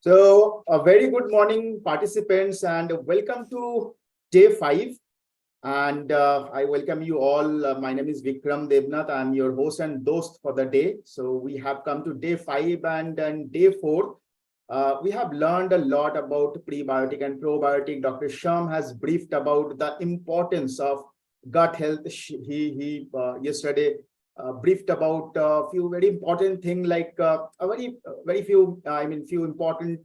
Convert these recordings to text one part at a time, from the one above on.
So, a very good morning, participants, and welcome to day 5. And I welcome you all. My name is Vikram Devnath. I'm your host and host for the day. So, we have come to day 5 and day 4. We have learned a lot about prebiotic and probiotic. Dr. Sham has briefed about the importance of gut health. He yesterday briefed about a few very important things, like a very few, few important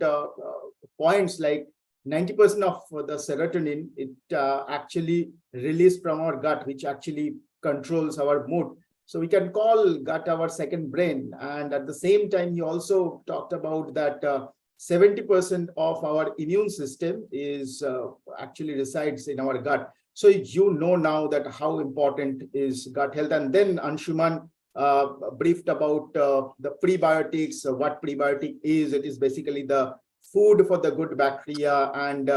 points, like 90% of the serotonin it actually released from our gut, which actually controls our mood. So we can call gut our second brain. And at the same time, he also talked about that 70% of our immune system is actually resides in our gut. So you know now that how important is gut health. And then Anshuman briefed about the prebiotics, what prebiotic is. It is basically the food for the good bacteria. And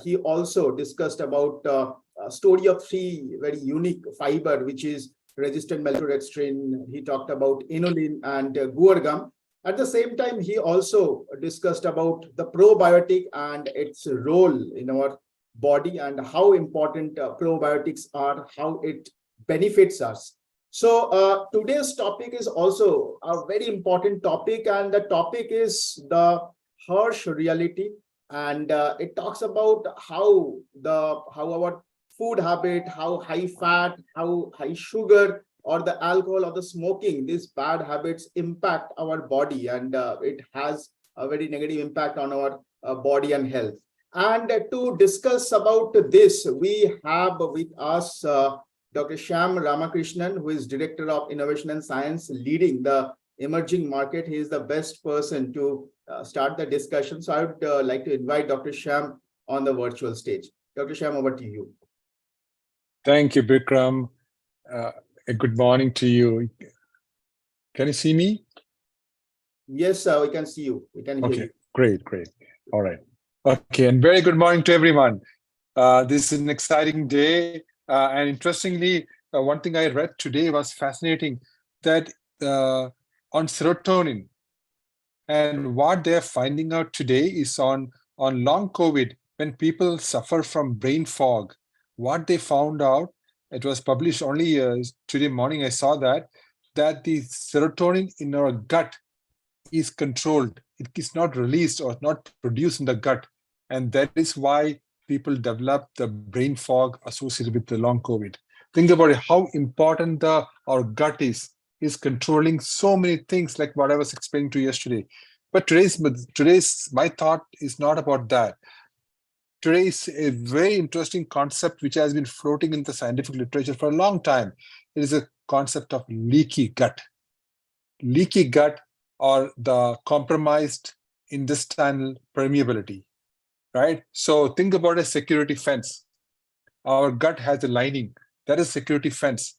he also discussed about a story of 3 very unique fiber, which is resistant maltodextrin. He talked about inulin and guar gum. At the same time, he also discussed about the probiotic and its role in our body and how important probiotics are, how it benefits us. So today's topic is also a very important topic, and the topic is the harsh reality. And it talks about how our food habit, how high fat, how high sugar, or the alcohol or the smoking, these bad habits impact our body, and it has a very negative impact on our body and health. And to discuss about this, we have with us Dr. Sham Ramakrishnan, who is Director of Innovation and Science, leading the emerging market. He is the best person to start the discussion. So I would like to invite Dr. Sham on the virtual stage. Dr. Sham, over to you. Thank you, Bikram. Good morning to you. Can you see me? Yes, we can see you. We can hear you. Great. All right. Okay, and very good morning to everyone. This is an exciting day. And interestingly, one thing I read today was fascinating, that on serotonin, and what they're finding out today is on long COVID, when people suffer from brain fog, what they found out, it was published only today morning, I saw that the serotonin in our gut is controlled. It is not released or not produced in the gut. And that is why people develop the brain fog associated with the long COVID. Think about it, how important our gut is controlling so many things, like what I was explaining to you yesterday. But today's my thought is not about that. Today is a very interesting concept which has been floating in the scientific literature for a long time. It is a concept of leaky gut. Leaky gut, or the compromised intestinal permeability, right? So think about a security fence. Our gut has a lining. That is security fence.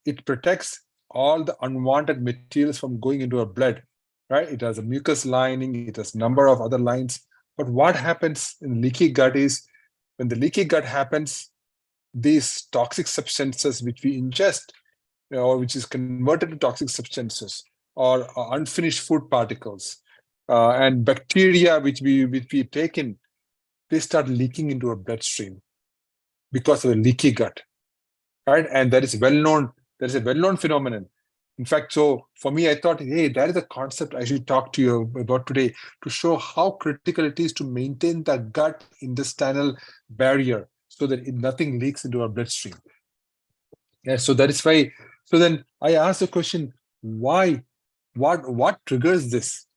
It protects all the unwanted materials from going into our blood, right? It has a mucus lining. It has a number of other lines. But what happens in leaky gut is, when the leaky gut happens, these toxic substances which we ingest, or which is converted to toxic substances, or unfinished food particles, and bacteria which we take in, they start leaking into our bloodstream because of the leaky gut, right? And that is well known. That is a well-known phenomenon. In fact, so for me, I thought, hey, that is a concept I should talk to you about today, to show how critical it is to maintain the gut intestinal barrier so that nothing leaks into our bloodstream. Yeah, so that is why. So then I asked the question, why? What triggers this,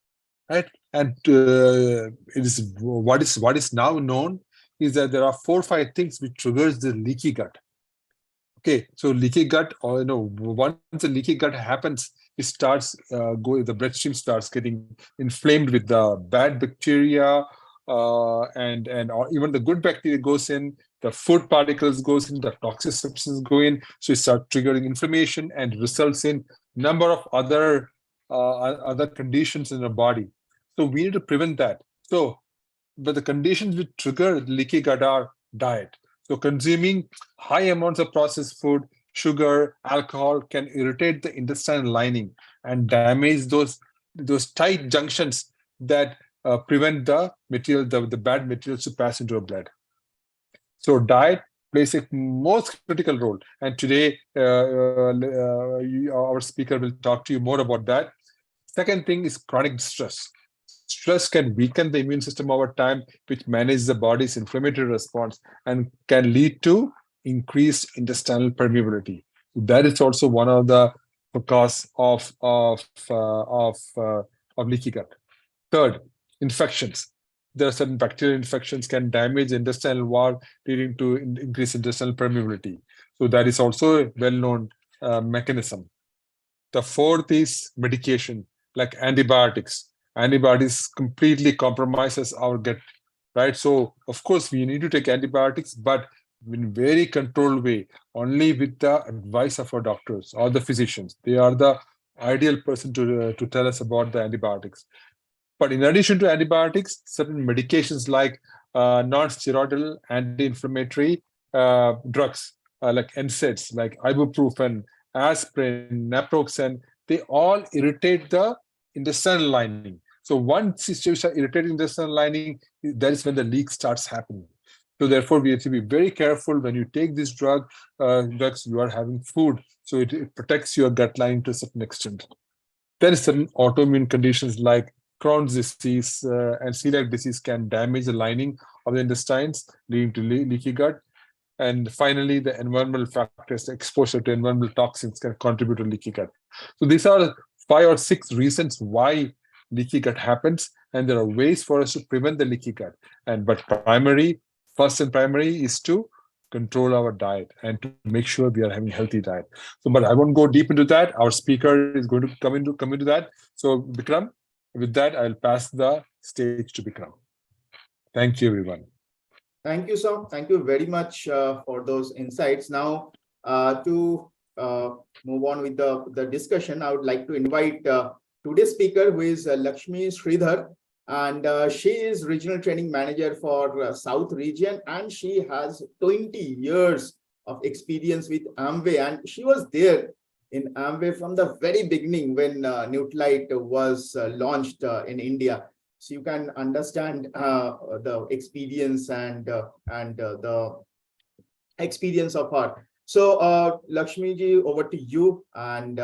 right? And it is what is now known is that there are 4 or 5 things which triggers the leaky gut. Okay, so leaky gut, or once the leaky gut happens, it starts the bloodstream starts getting inflamed with the bad bacteria, and or even the good bacteria goes in, the food particles goes in, the toxic substances go in, so it starts triggering inflammation and results in number of other conditions in the body. So we need to prevent that. So, but the conditions which trigger leaky gut are diet. So consuming high amounts of processed food, sugar, alcohol can irritate the intestinal lining and damage those tight junctions that prevent the material, the bad materials to pass into our blood. So diet plays a most critical role. And today, our speaker will talk to you more about that. Second thing is chronic stress. Stress can weaken the immune system over time, which manages the body's inflammatory response and can lead to increased intestinal permeability. That is also one of the cause of leaky gut. Third, infections. There are certain bacterial infections can damage the intestinal wall, leading to increased intestinal permeability. So that is also a well-known mechanism. The fourth is medication, like antibiotics. Antibiotics completely compromises our gut, right? So of course we need to take antibiotics, but in very controlled way, only with the advice of our doctors or the physicians. They are the ideal person to tell us about the antibiotics. But in addition to antibiotics, certain medications like non-steroidal anti-inflammatory drugs like NSAIDs, like ibuprofen, aspirin, naproxen, they all irritate the intestinal lining. So once you start irritating the intestinal lining, that is when the leak starts happening. So therefore, we have to be very careful when you take this drugs, you are having food. So it protects your gut lining to a certain extent. There is certain autoimmune conditions like Crohn's disease and celiac disease can damage the lining of the intestines, leading to leaky gut. And finally, the environmental factors, exposure to environmental toxins can contribute to leaky gut. So these are 5 or 6 reasons why leaky gut happens, and there are ways for us to prevent the leaky gut. But first and primary is to control our diet and to make sure we are having a healthy diet. So, but I won't go deep into that. Our speaker is going to come into that. So, Bikram, with that, I'll pass the stage to Bikram. Thank you, everyone. Thank you, sir. Thank you very much for those insights. Now, to move on with the discussion, I would like to invite today's speaker, who is Lakshmi Sridhar, and she is regional training manager for South region, and she has 20 years of experience with Amway, and she was there in Amway from the very beginning when Nutralite was launched in India. So you can understand the experience and the experience of her. So Lakshmi ji, over to you, and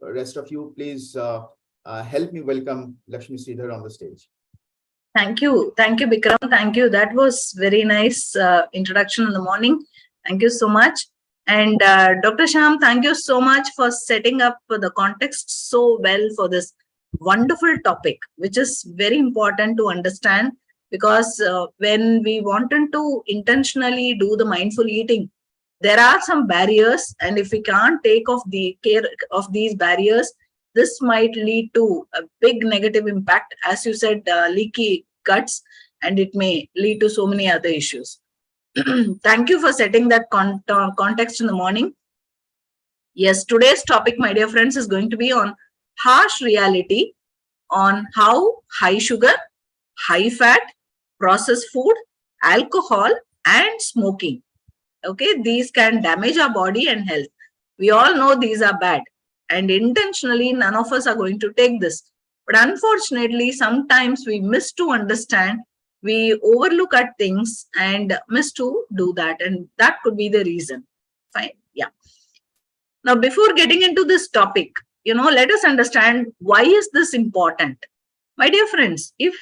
rest of you, please help me welcome Lakshmi Sridhar on the stage. Thank you, Bikram. Thank you. That was very nice introduction in the morning. Thank you so much. And Dr. Shyam, thank you so much for setting up the context so well for this wonderful topic, which is very important to understand, because when we wanted to intentionally do the mindful eating, there are some barriers, and if we can't take off the care of these barriers, this might lead to a big negative impact, as you said, leaky guts, and it may lead to so many other issues. Thank you for setting that context in the morning. Yes, today's topic, my dear friends, is going to be on harsh reality on how high sugar, high fat, processed food, alcohol, and smoking, okay, these can damage our body and health. We all know these are bad, and intentionally none of us are going to take this. But unfortunately, sometimes we miss to understand, we overlook at things and miss to do that, and that could be the reason. Fine, yeah. Now, before getting into this topic, let us understand why is this important. My dear friends, if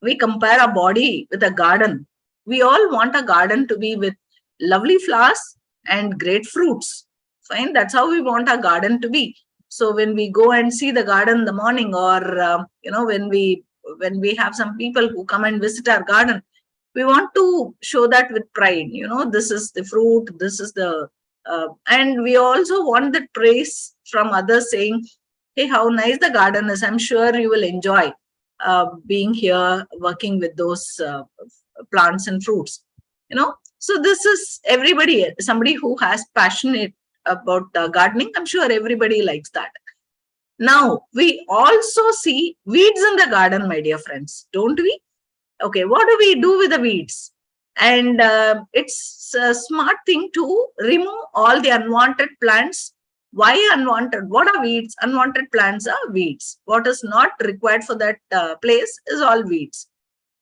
we compare our body with a garden, we all want a garden to be with lovely flowers and great fruits. Fine, that's how we want our garden to be. So when we go and see the garden in the morning, or when we have some people who come and visit our garden, we want to show that with pride. This is the fruit, this is the and we also want the praise from others, saying, hey, how nice the garden is. I'm sure you will enjoy being here, working with those plants and fruits. So this is everybody, somebody who has passionate about gardening. I'm sure everybody likes that. Now, we also see weeds in the garden, my dear friends, don't we? Okay, what do we do with the weeds? And it's a smart thing to remove all the unwanted plants Why unwanted? What are weeds? Unwanted plants are weeds. What is not required for that place is all weeds.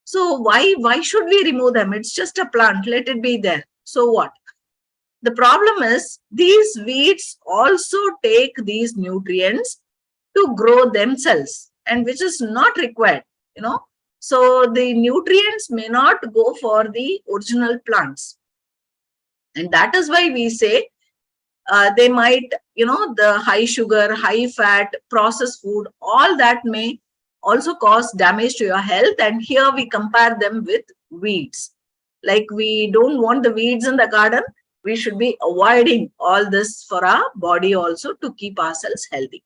So why should we remove them? It's just a plant. Let it be there. So what? The problem is these weeds also take these nutrients to grow themselves, and which is not required, you know. So the nutrients may not go for the original plants. And that is why we say they might, you know, the high sugar, high fat, processed food, all that may also cause damage to your health. And here we compare them with weeds. Like we don't want the weeds in the garden. We should be avoiding all this for our body also to keep ourselves healthy.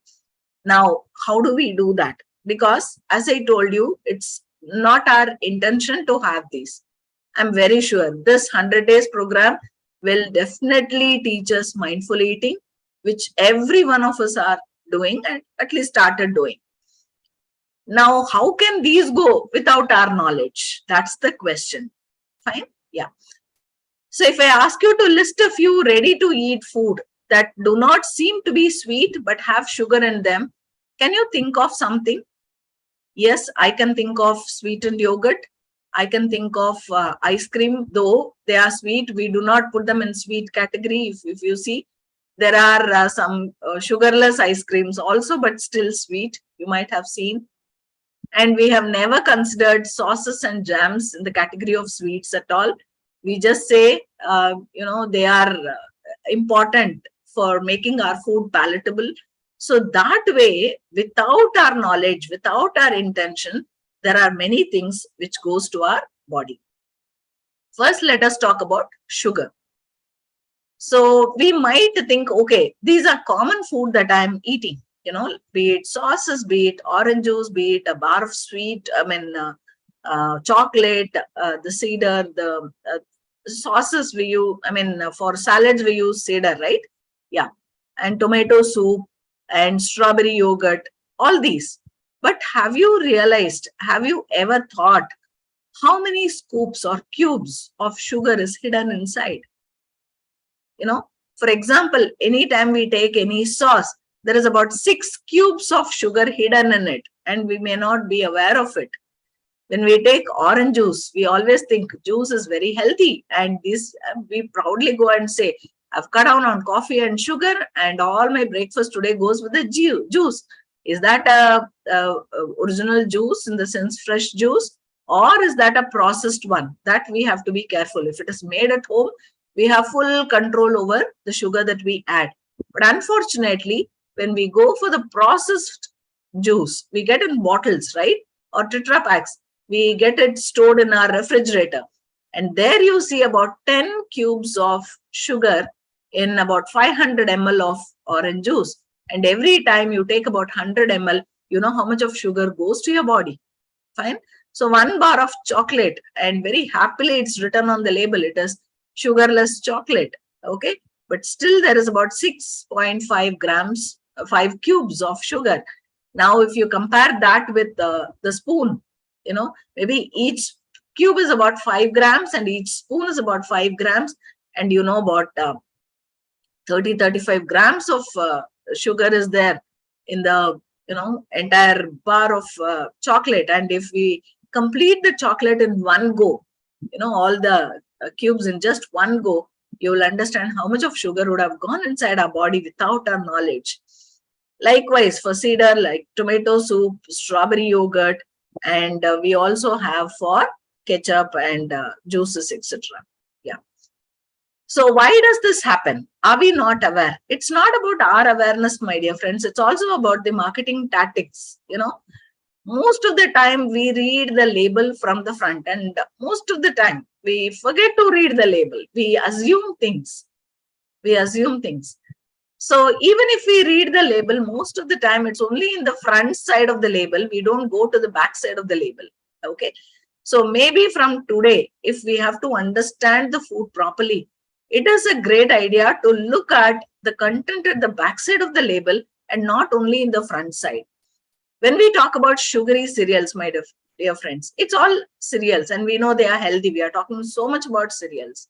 Now, how do we do that? Because as I told you, it's not our intention to have these. I'm very sure this 100 days program will definitely teach us mindful eating, which every one of us are doing and at least started doing. Now, how can these go without our knowledge? That's the question. Fine. Yeah. So if I ask you to list a few ready to eat food that do not seem to be sweet but have sugar in them, can you think of something? Yes, I can think of sweetened yogurt. I can think of ice cream, though they are sweet. We do not put them in sweet category. If you see, there are some sugarless ice creams also, but still sweet. You might have seen. And we have never considered sauces and jams in the category of sweets at all. We just say, you know, they are important for making our food palatable. So that way, without our knowledge, without our intention, there are many things which goes to our body. First, let us talk about sugar. So we might think, okay, these are common food that I'm eating, you know, be it sauces, be it orange juice, be it a bar of sweet, chocolate, the cedar, the sauces we use, for salads we use cedar, right? Yeah. And tomato soup and strawberry yogurt, all these. But have you realized, have you ever thought how many scoops or cubes of sugar is hidden inside? You know, for example, anytime we take any sauce, there is about 6 cubes of sugar hidden in it, and we may not be aware of it. When we take orange juice, we always think juice is very healthy, and this we proudly go and say, I've cut down on coffee and sugar, and all my breakfast today goes with the juice. Is that a original juice in the sense fresh juice, or is that a processed one? That we have to be careful. If it is made at home, we have full control over the sugar that we add. But unfortunately, when we go for the processed juice, we get in bottles, right? Or Tetra packs. We get it stored in our refrigerator. And there you see about 10 cubes of sugar in about 500 ml of orange juice. And every time you take about 100 ml, you know how much of sugar goes to your body. Fine. So 1 bar of chocolate, and very happily it's written on the label, it is sugarless chocolate. Okay. But still there is about 6.5 grams, 5 cubes of sugar. Now, if you compare that with the spoon, you know, maybe each cube is about 5 grams and each spoon is about 5 grams. And you know, about 30-35 grams of sugar is there in the, you know, entire bar of chocolate. And if we complete the chocolate in one go, you know, all the cubes in just one go, you will understand how much of sugar would have gone inside our body without our knowledge. Likewise, for cedar, like tomato soup, strawberry yogurt, and we also have for ketchup and juices, etc. Yeah. So why does this happen? Are we not aware? It's not about our awareness, my dear friends. It's also about the marketing tactics. You know, most of the time we read the label from the front, and most of the time we forget to read the label. We assume things. So even if we read the label, most of the time it's only in the front side of the label. We don't go to the back side of the label. Okay. So maybe from today, if we have to understand the food properly, it is a great idea to look at the content at the back side of the label and not only in the front side. When we talk about sugary cereals, my dear friends, it's all cereals and we know they are healthy. We are talking so much about cereals.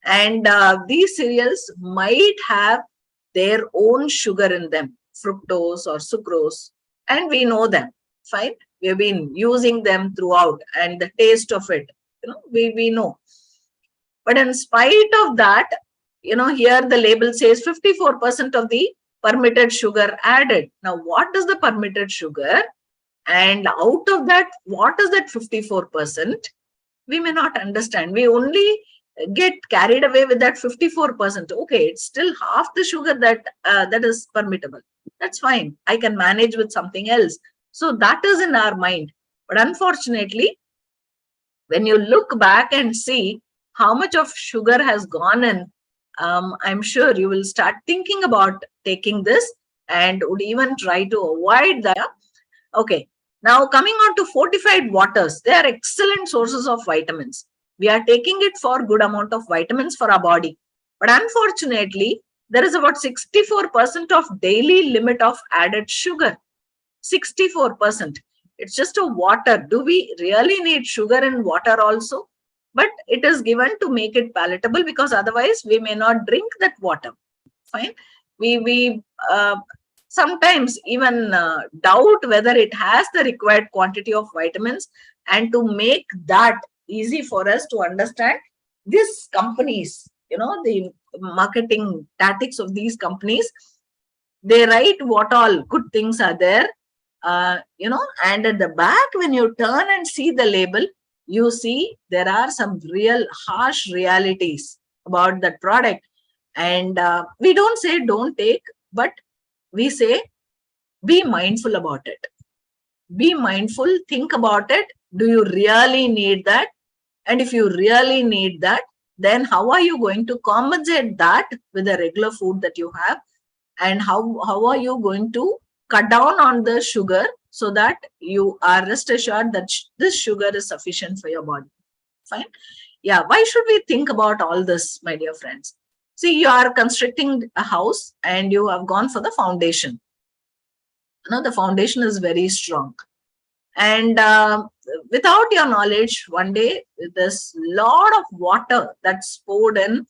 And these cereals might have their own sugar in them, fructose or sucrose, and we know them. Fine. We have been using them throughout, and the taste of it, we know. But in spite of that, here the label says 54% of the permitted sugar added. Now, what is the permitted sugar? And out of that, what is that 54%? We may not understand. We only get carried away with that 54%. Okay, it's still half the sugar that is permittable. That's fine. I can manage with something else. So that is in our mind. But unfortunately, when you look back and see how much of sugar has gone in, I'm sure you will start thinking about taking this and would even try to avoid that. Okay. Now coming on to fortified waters, they are excellent sources of vitamins. We are taking it for good amount of vitamins for our body. But unfortunately, there is about 64% of daily limit of added sugar. 64%. It's just a water. Do we really need sugar in water also? But it is given to make it palatable, because otherwise we may not drink that water. Fine. We sometimes even doubt whether it has the required quantity of vitamins, and to make that easy for us to understand, these companies, the marketing tactics of these companies, they write what all good things are there, and at the back, when you turn and see the label, you see there are some real harsh realities about that product. And we don't say don't take, but we say be mindful about it. Be mindful, think about it. Do you really need that? And if you really need that, then how are you going to compensate that with the regular food that you have? And how are you going to cut down on the sugar so that you are rest assured that this sugar is sufficient for your body? Fine. Yeah. Why should we think about all this, my dear friends? See, you are constructing a house and you have gone for the foundation. The foundation is very strong. And without your knowledge, one day there's a lot of water that's poured in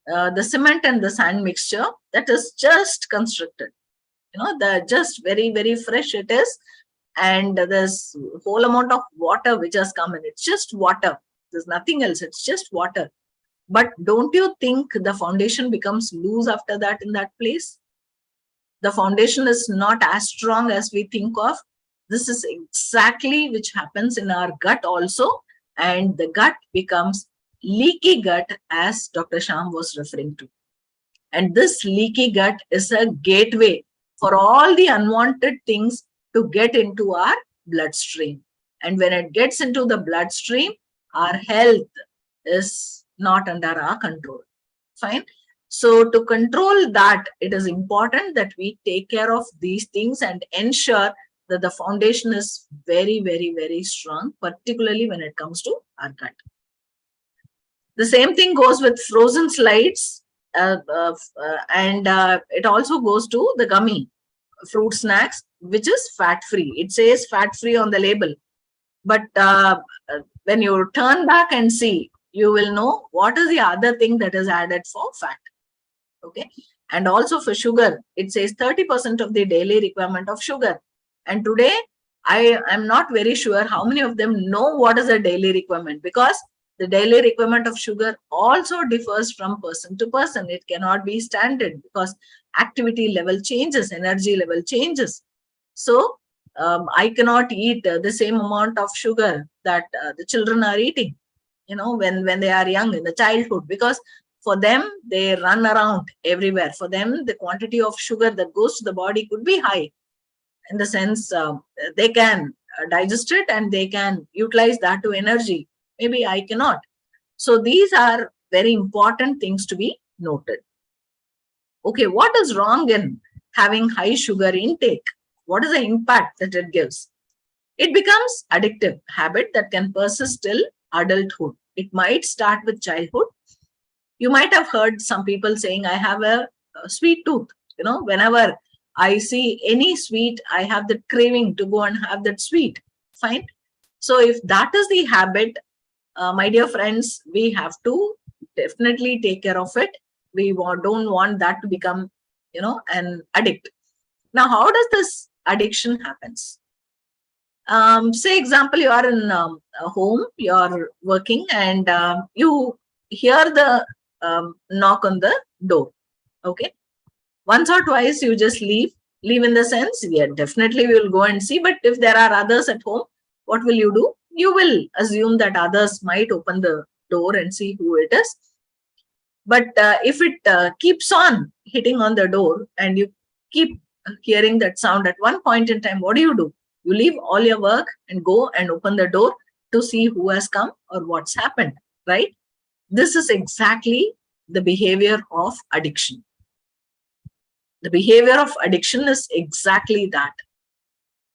the cement and the sand mixture that is just constructed. The just very, very fresh it is. And there's a whole amount of water which has come in. It's just water. There's nothing else. It's just water. But don't you think the foundation becomes loose after that in that place? The foundation is not as strong as we think of. This is exactly which happens in our gut also. And the gut becomes leaky gut, as Dr. Sham was referring to. And this leaky gut is a gateway for all the unwanted things to get into our bloodstream. And when it gets into the bloodstream, our health is not under our control. Fine. So to control that, it is important that we take care of these things and ensure that the foundation is very, very, very strong, particularly when it comes to our gut. The same thing goes with frozen slides, and it also goes to the gummy fruit snacks, which is fat-free. It says fat-free on the label. But when you turn back and see, you will know what is the other thing that is added for fat. Okay. And also for sugar, it says 30% of the daily requirement of sugar. And today, I am not very sure how many of them know what is the daily requirement, because the daily requirement of sugar also differs from person to person. It cannot be standard because activity level changes, energy level changes. So I cannot eat the same amount of sugar that the children are eating, when they are young in the childhood, because for them, they run around everywhere. For them, the quantity of sugar that goes to the body could be high, in the sense they can digest it and they can utilize that to energy. Maybe I cannot. So these are very important things to be noted. Okay, what is wrong in having high sugar intake? What is the impact that it gives? It becomes addictive habit that can persist till adulthood. It might start with childhood. You might have heard some people saying, I have a sweet tooth. Whenever I see any sweet, I have the craving to go and have that sweet. Fine. So if that is the habit, my dear friends, we have to definitely take care of it. We don't want that to become and addict. Now, how does this addiction happens? Say example, you are in a home, you are working, and you hear the knock on the door. Okay, once or twice you just leave in the sense, yeah, definitely we will go and see. But if there are others at home, what will you do? You will assume that others might open the door and see who it is. But if it keeps on hitting on the door and you keep hearing that sound, at one point in time, what do? You leave all your work and go and open the door to see who has come or what's happened, right? This is exactly the behavior of addiction. The behavior of addiction is exactly that.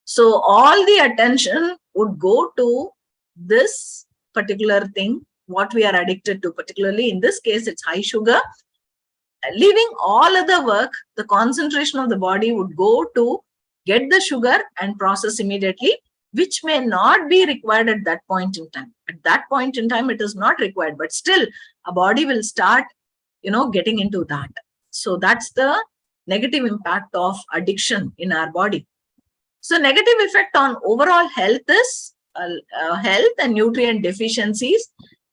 So all the attention would go to this particular thing, what we are addicted to, particularly in this case, it's high sugar. Leaving all other work, the concentration of the body would go to get the sugar and process immediately, which may not be required at that point in time. At that point in time, it is not required, but still a body will start, getting into that. So that's the negative impact of addiction in our body. So negative effect on overall health is health and nutrient deficiencies,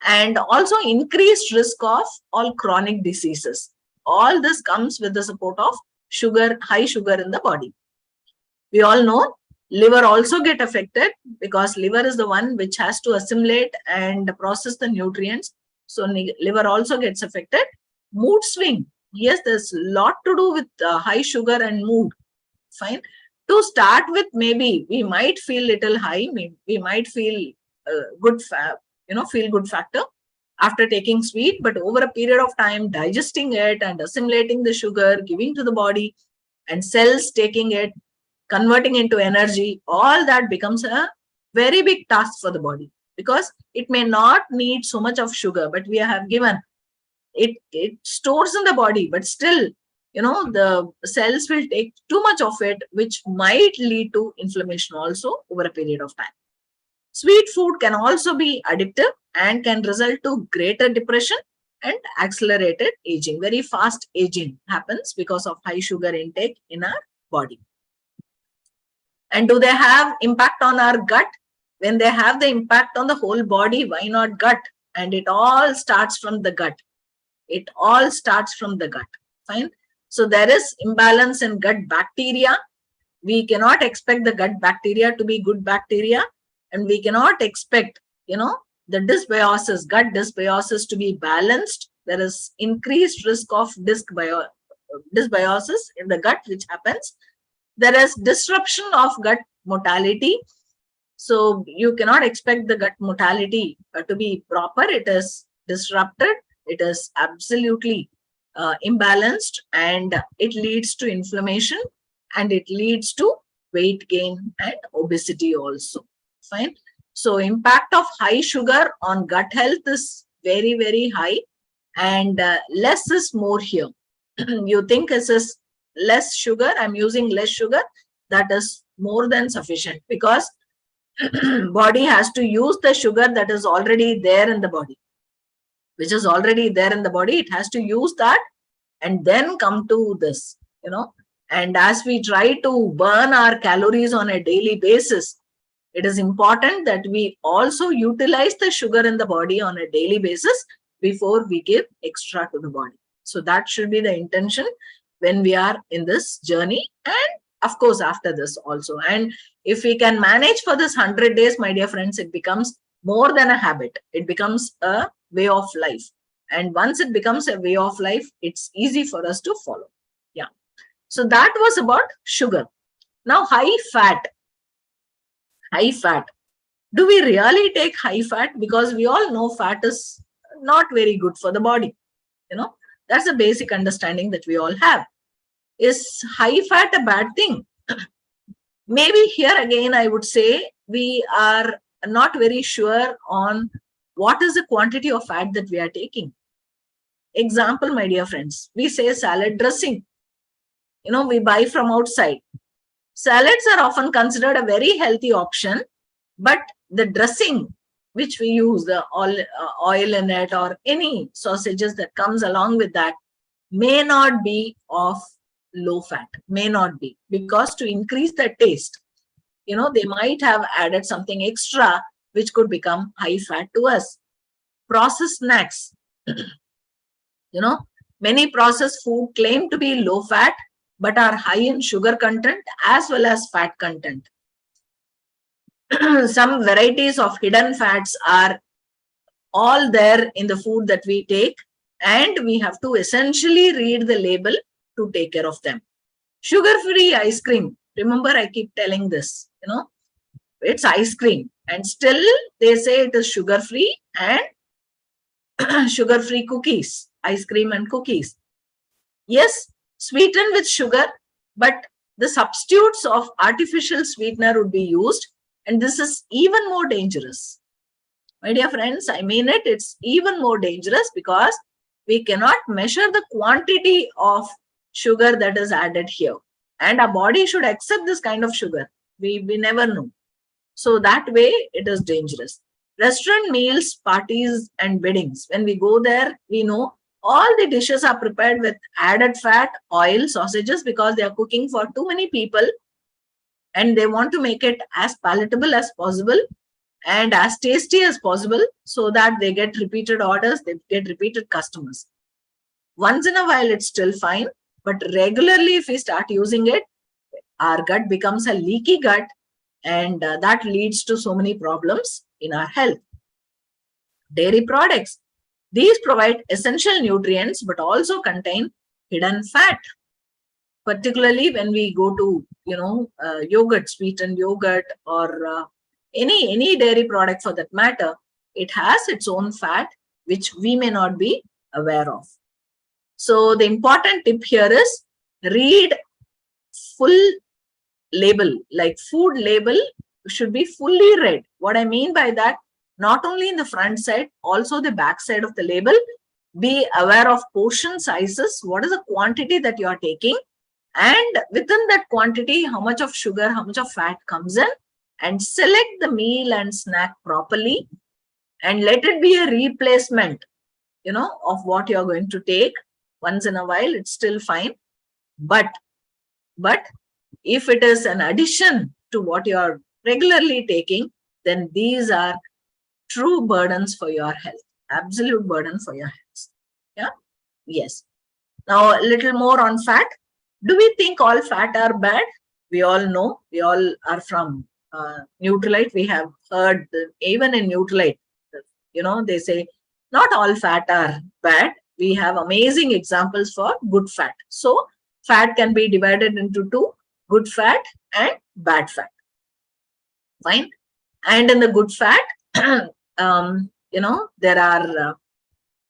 and also increased risk of all chronic diseases. All this comes with the support of sugar, high sugar in the body. We all know liver also get affected because liver is the one which has to assimilate and process the nutrients. So liver also gets affected. Mood swing. Yes, there's a lot to do with high sugar and mood. Fine. To start with, maybe we might feel little high. We might feel good, feel good factor after taking sweet, but over a period of time, digesting it and assimilating the sugar, giving to the body, and cells taking it, converting into energy, all that becomes a very big task for the body, because it may not need so much of sugar, but we have given it stores in the body, but still, the cells will take too much of it, which might lead to inflammation also over a period of time. Sweet food can also be addictive and can result to greater depression and accelerated aging. Very fast aging happens because of high sugar intake in our body. And do they have impact on our gut? When they have the impact on the whole body, why not gut? And it all starts from the gut. It all starts from the gut. Fine. So there is imbalance in gut bacteria. We cannot expect the gut bacteria to be good bacteria, and we cannot expect, the dysbiosis, gut dysbiosis to be balanced. There is increased risk of dysbiosis in the gut, which happens. There is disruption of gut motility. So you cannot expect the gut motility to be proper. It is disrupted. It is absolutely imbalanced, and it leads to inflammation, and it leads to weight gain and obesity also. Fine. So impact of high sugar on gut health is very, very high, and less is more here. You think this is less sugar, I'm using less sugar, that is more than sufficient, because body has to use the sugar that is already there in the body, which is already there in the body. It has to use that and then come to this, and as we try to burn our calories on a daily basis, it is important that we also utilize the sugar in the body on a daily basis before we give extra to the body. So that should be the intention when we are in this journey, and of course after this also. And if we can manage for this 100 days, my dear friends, it becomes more than a habit. It becomes a way of life. And once it becomes a way of life, it's easy for us to follow. Yeah. So that was about sugar. Now, high fat. High fat. Do we really take high fat? Because we all know fat is not very good for the body. That's a basic understanding that we all have. Is high fat a bad thing? Maybe here again, I would say we are not very sure on what is the quantity of fat that we are taking. Example, my dear friends, we say salad dressing. We buy from outside. Salads are often considered a very healthy option, but the dressing which we use, the oil in it or any sausages that comes along with that, may not be of low fat, may not be, because to increase the taste, they might have added something extra which could become high fat to us. Processed snacks, many processed food claim to be low fat but are high in sugar content as well as fat content. Some varieties of hidden fats are all there in the food that we take, and we have to essentially read the label to take care of them. Sugar-free ice cream. Remember, I keep telling this, it's ice cream, and still they say it is sugar-free, and sugar-free cookies, ice cream and cookies. Yes, sweetened with sugar, but the substitutes of artificial sweetener would be used, and this is even more dangerous. My dear friends, I mean it, it's even more dangerous because we cannot measure the quantity of sugar that is added here. And our body should accept this kind of sugar. We never know. So that way, it is dangerous. Restaurant meals, parties, and weddings. When we go there, we know all the dishes are prepared with added fat, oil, sausages, because they are cooking for too many people. And they want to make it as palatable as possible and as tasty as possible, so that they get repeated orders, they get repeated customers. Once in a while, it's still fine, but regularly, if we start using it, our gut becomes a leaky gut, and that leads to so many problems in our health. Dairy products. These provide essential nutrients, but also contain hidden fat. Particularly when we go to, yogurt, sweetened yogurt, or any dairy product for that matter, it has its own fat, which we may not be aware of. So the important tip here is read full label, like food label should be fully read. What I mean by that, not only in the front side, also the back side of the label. Be aware of portion sizes, what is the quantity that you are taking, and within that quantity, how much of sugar, how much of fat comes in, and select the meal and snack properly, and let it be a replacement, of what you're going to take. Once in a while, it's still fine. But if it is an addition to what you're regularly taking, then these are true burdens for your health, absolute burden for your health. Yeah. Yes. Now, a little more on fat. Do we think all fat are bad? We all know, we all are from Nutrilite. We have heard, even in Nutrilite, they say not all fat are bad. We have amazing examples for good fat. So fat can be divided into two, good fat and bad fat. Fine. And in the good fat, there are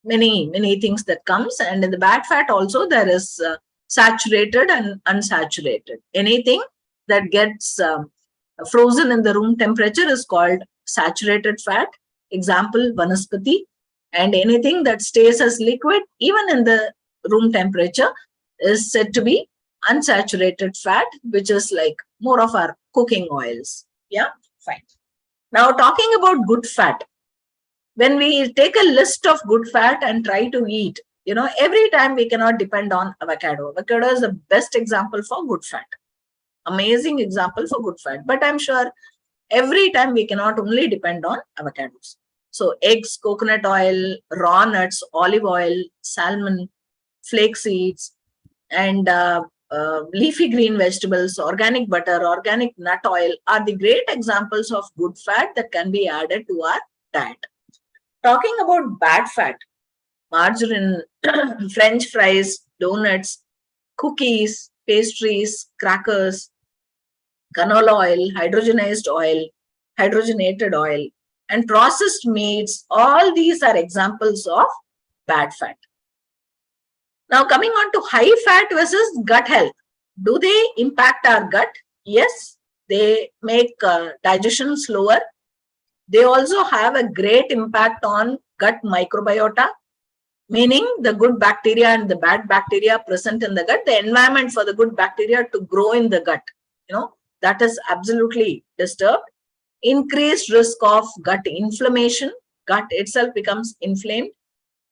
many things that comes. And in the bad fat also, there is saturated and unsaturated. Anything that gets frozen in the room temperature is called saturated fat. Example, vanaspati. And anything that stays as liquid, even in the room temperature, is said to be unsaturated fat, which is like more of our cooking oils. Yeah, fine. Now, talking about good fat. When we take a list of good fat and try to eat, every time we cannot depend on avocado. Avocado is the best example for good fat. Amazing example for good fat. But I'm sure every time we cannot only depend on avocados. So eggs, coconut oil, raw nuts, olive oil, salmon, flax seeds, and leafy green vegetables, organic butter, organic nut oil are the great examples of good fat that can be added to our diet. Talking about bad fat, margarine, French fries, donuts, cookies, pastries, crackers, canola oil, hydrogenated oil, and processed meats, all these are examples of bad fat. Now, coming on to high fat versus gut health. Do they impact our gut? Yes, they make digestion slower. They also have a great impact on gut microbiota, meaning the good bacteria and the bad bacteria present in the gut, the environment for the good bacteria to grow in the gut, that is absolutely disturbed. Increased risk of gut inflammation. Gut itself becomes inflamed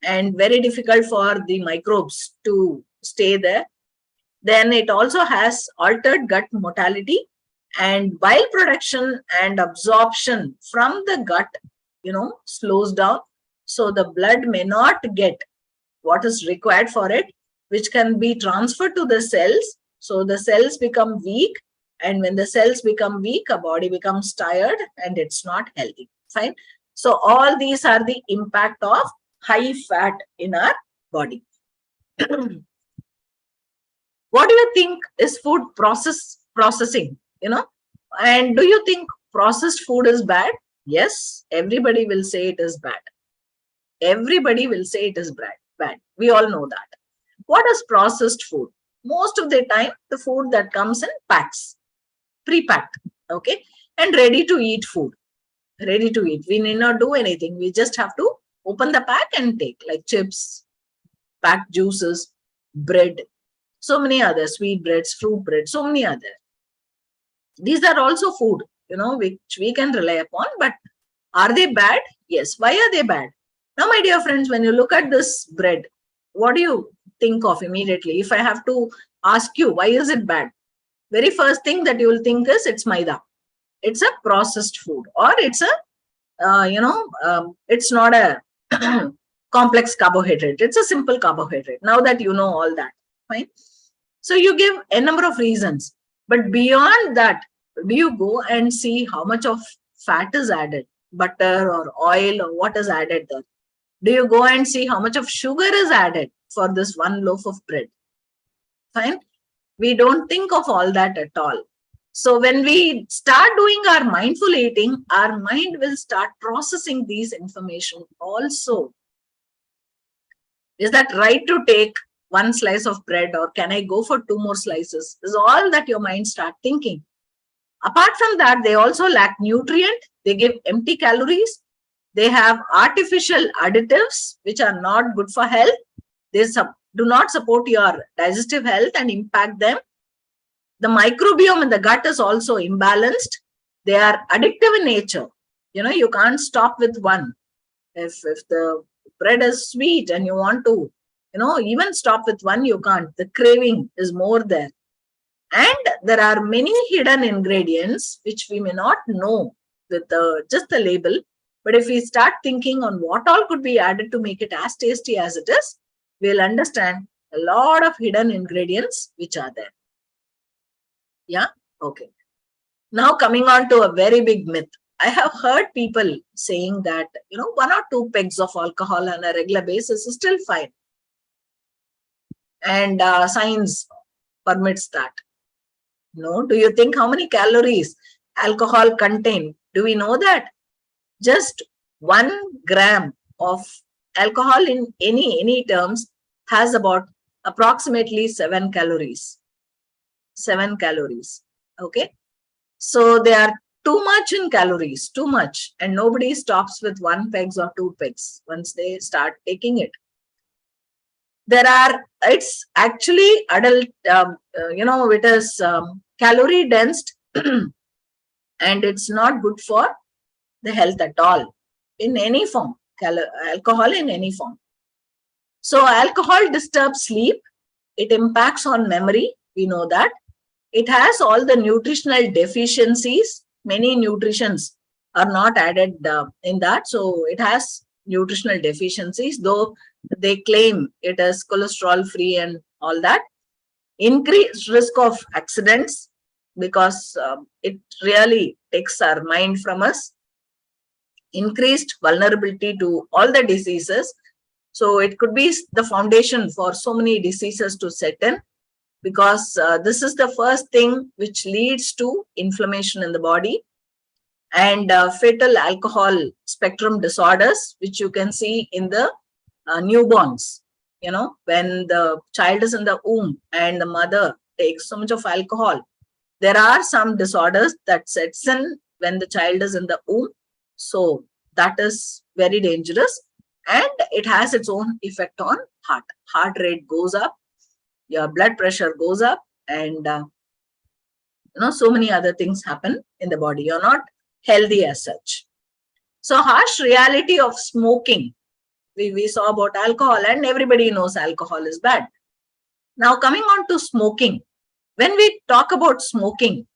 and very difficult for the microbes to stay there. Then it also has altered gut motility, and bile production and absorption from the gut, slows down. So the blood may not get what is required for it, which can be transferred to the cells. So the cells become weak. And when the cells become weak, a body becomes tired and it's not healthy. Fine. So all these are the impact of high fat in our body. What do you think is food processing? And do you think processed food is bad? Yes, everybody will say it is bad. Everybody will say it is bad. We all know that. What is processed food? Most of the time, the food that comes in packs, pre-packed, okay, and ready to eat food. Ready to eat. We need not do anything. We just have to open the pack and take, like chips, packed juices, bread, so many other sweet breads, fruit bread, so many other. These are also food, which we can rely upon. But are they bad? Yes. Why are they bad? Now, my dear friends, when you look at this bread, what do you think of immediately? If I have to ask you, why is it bad? Very first thing that you will think is it's maida. It's a processed food, or it's a, it's not a complex carbohydrate. It's a simple carbohydrate. Now that you know all that, fine. So you give a number of reasons. But beyond that, do you go and see how much of fat is added, butter or oil, or what is added there? Do you go and see how much of sugar is added for this one loaf of bread? Fine. We don't think of all that at all. So when we start doing our mindful eating, our mind will start processing these information also. Is that right to take one slice of bread, or can I go for 2 more slices? Is all that your mind start thinking. Apart from that, they also lack nutrient. They give empty calories. They have artificial additives, which are not good for health. They do not support your digestive health and impact them. The microbiome in the gut is also imbalanced. They are addictive in nature. You can't stop with one. If the bread is sweet and you want to, even stop with one, you can't. The craving is more there. And there are many hidden ingredients which we may not know with just the label. But if we start thinking on what all could be added to make it as tasty as it is, we'll understand a lot of hidden ingredients which are there. Yeah? Okay. Now coming on to a very big myth. I have heard people saying that, 1 or 2 pegs of alcohol on a regular basis is still fine. And science permits that. No, do you think how many calories alcohol contain? Do we know that? Just 1 gram of alcohol in any terms has about approximately 7 calories. 7 calories. Okay. So they are too much in calories, too much. And nobody stops with 1 pegs or 2 pegs once they start taking it. It's actually adult, it is calorie dense and it's not good for the health at all in any form, alcohol in any form. So alcohol disturbs sleep. It impacts on memory. We know that. It has all the nutritional deficiencies. Many nutritions are not added in that. So it has nutritional deficiencies, though they claim it is cholesterol free and all that. Increased risk of accidents, because it really takes our mind from us. Increased vulnerability to all the diseases. So it could be the foundation for so many diseases to set in, because this is the first thing which leads to inflammation in the body. And fatal alcohol spectrum disorders, which you can see in the newborns, when the child is in the womb and the mother takes so much of alcohol. There are some disorders that sets in when the child is in the womb. So that is very dangerous, and it has its own effect on heart. Heart rate goes up, your blood pressure goes up, and so many other things happen in the body. You're not healthy as such. So harsh reality of smoking. We saw about alcohol, and everybody knows alcohol is bad. Now coming on to smoking. When we talk about smoking,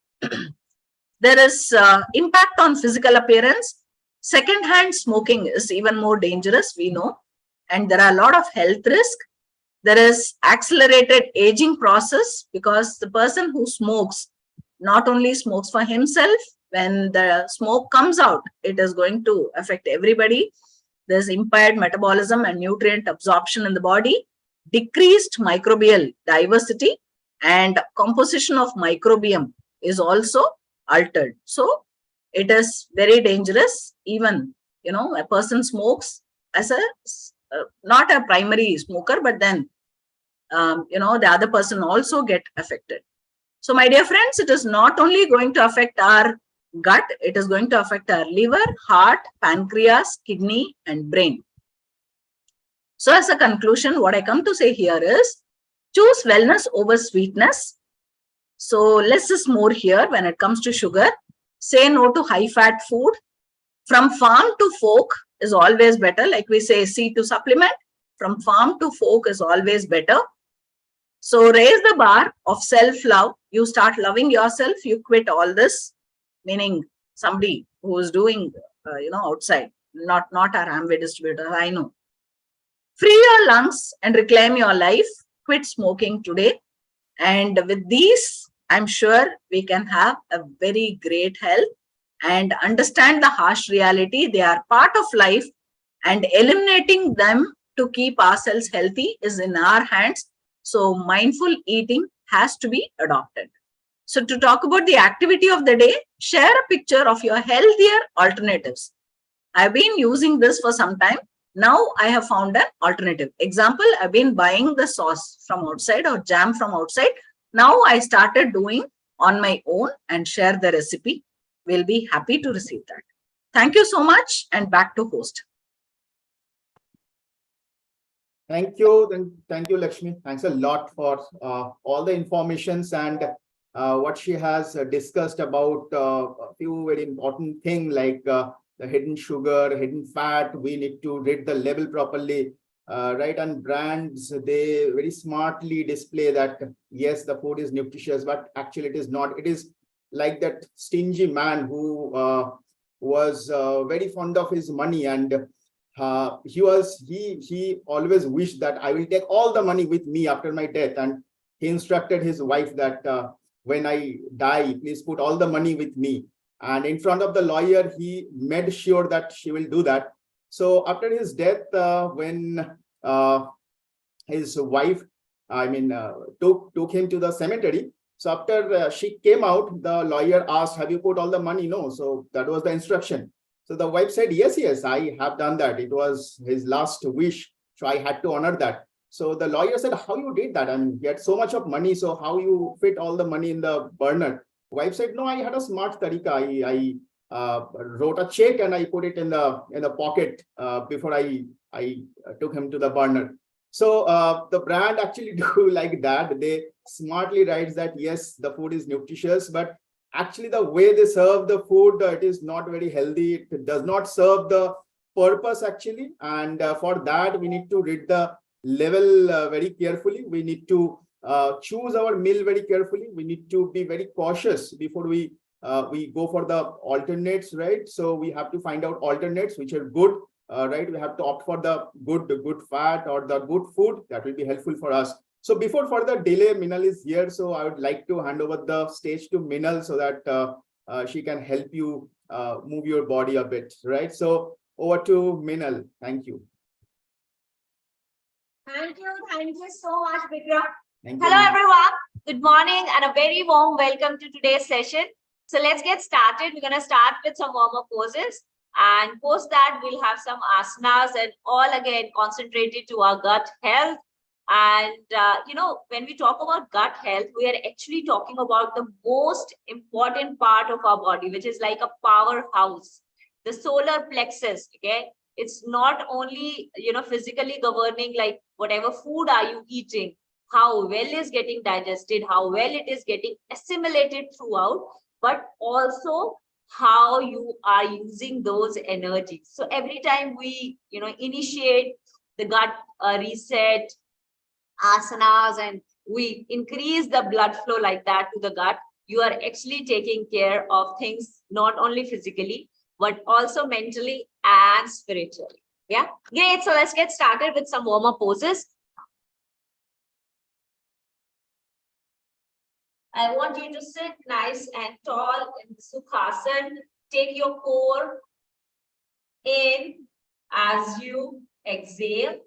there is impact on physical appearance. Second-hand smoking is even more dangerous, we know, and there are a lot of health risk. There is accelerated aging process because the person who smokes not only smokes for himself, when the smoke comes out, it is going to affect everybody. There's impaired metabolism and nutrient absorption in the body, decreased microbial diversity, and composition of microbiome is also altered. So it is very dangerous. Even, a person smokes as a not a primary smoker, but then the other person also get affected. So my dear friends, it is not only going to affect our gut, it is going to affect our liver, heart, pancreas, kidney, and brain. So as a conclusion, what I come to say here is choose wellness over sweetness. So less is more here when it comes to sugar. Say no to high fat food. From farm to fork is always better. Like we say, seed to supplement. From farm to fork is always better. So raise the bar of self-love. You start loving yourself. You quit all this, meaning somebody who is doing, outside, not our Amway distributor. I know. Free your lungs and reclaim your life. Quit smoking today. And with these, I'm sure we can have a very great health and understand the harsh reality. They are part of life, and eliminating them to keep ourselves healthy is in our hands. So mindful eating has to be adopted. So to talk about the activity of the day, share a picture of your healthier alternatives. I've been using this for some time. Now I have found an alternative. Example, I've been buying the sauce from outside or jam from outside. Now I started doing on my own and share the recipe. We'll be happy to receive that. Thank you so much, and back to host. Thank you. Thank you, Lakshmi. Thanks a lot for all the informations and what she has discussed about a few very important things like the hidden sugar, hidden fat. We need to read the label properly, right? And brands, they very smartly display that, yes, the food is nutritious, but actually it is not. It is like that stingy man who was very fond of his money, and he always wished that I will take all the money with me after my death, and he instructed his wife that when I die, please put all the money with me. And in front of the lawyer, he made sure that she will do that. So after his death, when his wife, took him to the cemetery. So after she came out, the lawyer asked, "Have you put all the money?" No. So that was the instruction. So the wife said, yes, I have done that. It was his last wish. So I had to honor that. So the lawyer said, "How you did that? I mean, you had so much of money. So how you fit all the money in the burner?" Wife said, "No, I had a smart tarika. I wrote a check and I put it in the pocket before I took him to the burner." So the brand actually do like that. They smartly writes that, yes, the food is nutritious, but actually the way they serve the food, it is not very healthy. It does not serve the purpose actually. And for that, we need to read the label very carefully. We need to choose our meal very carefully. We need to be very cautious before we go for the alternates, right? So we have to find out alternates which are good, right? We have to opt for the good fat or the good food that will be helpful for us. So before further delay, Minal is here. So I would like to hand over the stage to Minal so that she can help you move your body a bit, right? So over to Minal. Thank you. Thank you so much, Vikram. Thank you, Hello, Minal. everyone. Good morning and a very warm welcome to today's session. So let's get started. We're going to start with some warm-up poses, and post that we'll have some asanas, and all again concentrated to our gut health. And when we talk about gut health, we are actually talking about the most important part of our body, which is like a powerhouse, the solar plexus. Okay, it's not only physically governing, like whatever food are you eating, how well is getting digested, how well it is getting assimilated throughout, but also how you are using those energies. So every time we initiate the gut reset asanas and we increase the blood flow like that to the gut, you are actually taking care of things not only physically, but also mentally and spiritually. Yeah, great. So let's get started with some warm-up poses. I want you to sit nice and tall in Sukhasana. Take your core in as you exhale.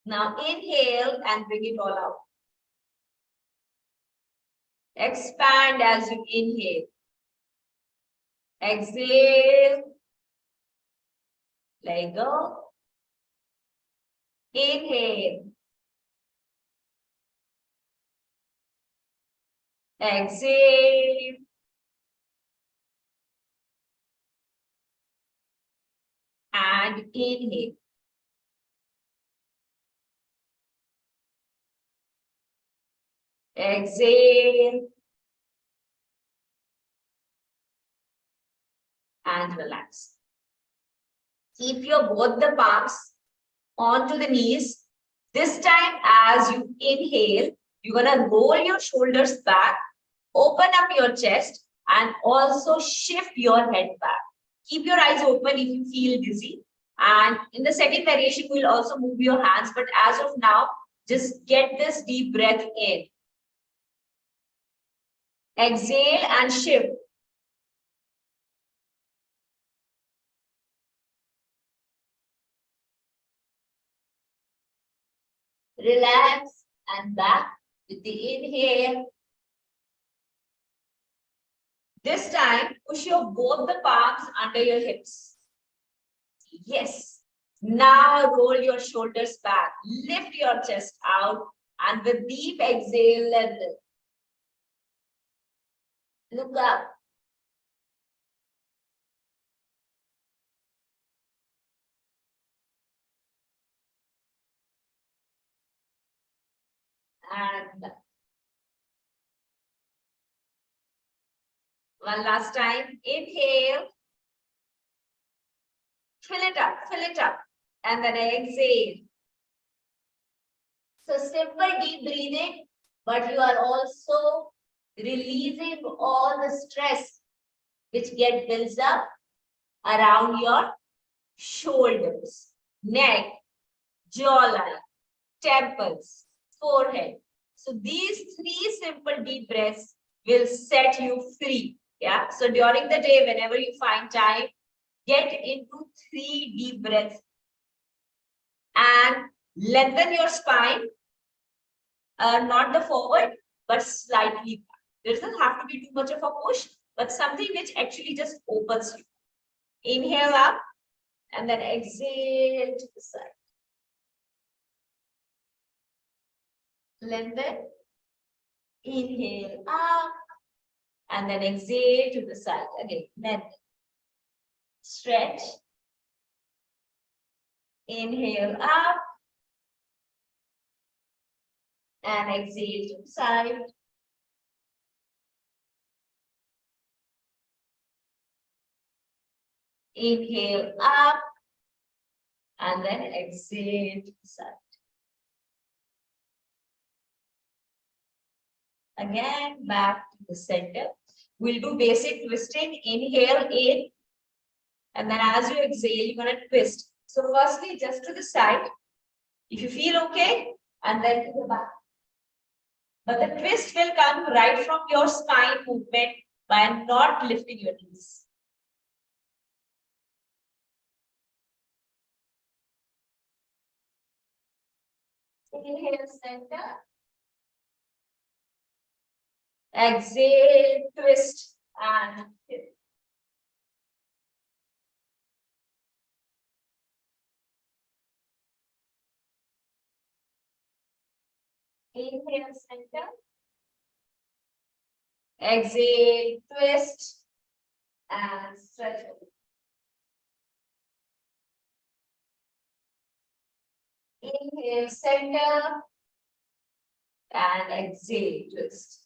Now inhale and bring it all out. Expand as you inhale. Exhale. Let go. Inhale. Exhale. And inhale. Exhale. And relax. Keep your both the palms onto the knees. This time, as you inhale, you're gonna roll your shoulders back, open up your chest, and also shift your head back. Keep your eyes open if you feel dizzy. And in the second variation, we'll also move your hands. But as of now, just get this deep breath in. Exhale and shift. Relax and back with the inhale. This time, push your both the palms under your hips. Yes. Now roll your shoulders back. Lift your chest out and with deep exhale, lengthen. Look up. And one last time. Inhale. Fill it up. And then exhale. So simple deep breathing, but you are also releasing all the stress which get built up around your shoulders, neck, jawline, temples, forehead. So these three simple deep breaths will set you free. Yeah. So during the day, whenever you find time, get into 3 deep breaths and lengthen your spine, not the forward, but slightly back. There doesn't have to be too much of a push, but something which actually just opens you. Inhale up and then exhale to the side. Lengthen. Inhale up and then exhale to the side. Again, lengthen. Stretch. Inhale up and exhale to the side. Inhale up and then exhale to the side. Again, back to the center. We'll do basic twisting. Inhale in. And then as you exhale, you're going to twist. So firstly, just to the side, if you feel okay, and then to the back. But the twist will come right from your spine movement by not lifting your knees. Inhale, center. Exhale, twist, and hip. Inhale, center. Exhale, twist, and stretch. Inhale, center, and exhale, twist.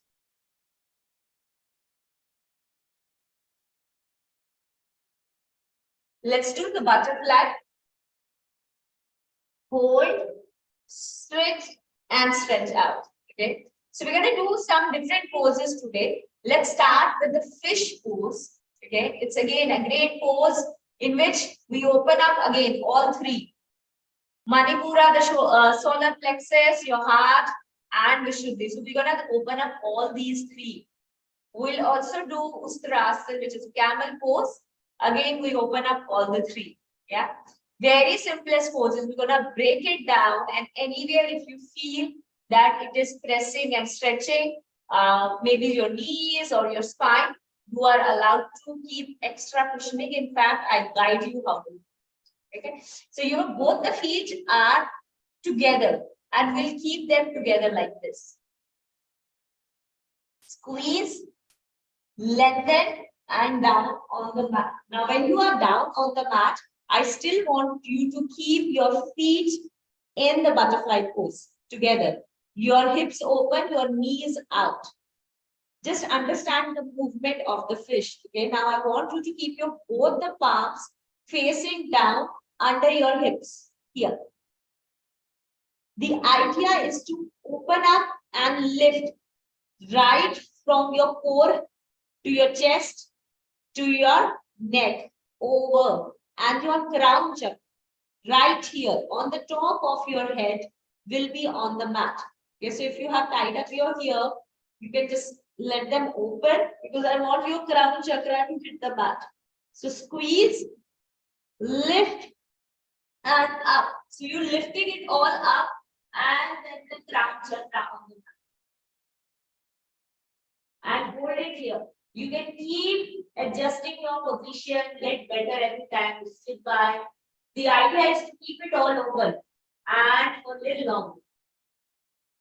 Let's do the butterfly. Hold, switch, and stretch out. Okay. So we're going to do some different poses today. Let's start with the fish pose. Okay. It's again a great pose in which we open up again all three. Manipura, the solar plexus, your heart, and Vishuddhi. So we're going to open up all these three. We'll also do Ustrasana, which is camel pose. Again, we open up all the three. Yeah. Very simplest poses. We're going to break it down, and anywhere if you feel that it is pressing and stretching, maybe your knees or your spine, you are allowed to keep extra cushioning. In fact, I guide you how to. Okay. So both the feet are together, and we'll keep them together like this. Squeeze, lengthen, and down on the mat. Now, when you are down on the mat, I still want you to keep your feet in the butterfly pose together. Your hips open, your knees out. Just understand the movement of the fish. Okay. Now, I want you to keep both the palms facing down under your hips here. The idea is to open up and lift right from your core to your chest, to your neck, over, and your crown chakra, right here on the top of your head, will be on the mat. Okay, so if you have tied up your hair, you can just let them open, because I want your crown chakra to hit the mat. So squeeze, lift, and up. So you're lifting it all up, and then the crown chakra on the mat. And hold it here. You can keep adjusting your position, get better every time you sit by. The idea is to keep it all open and for a little longer.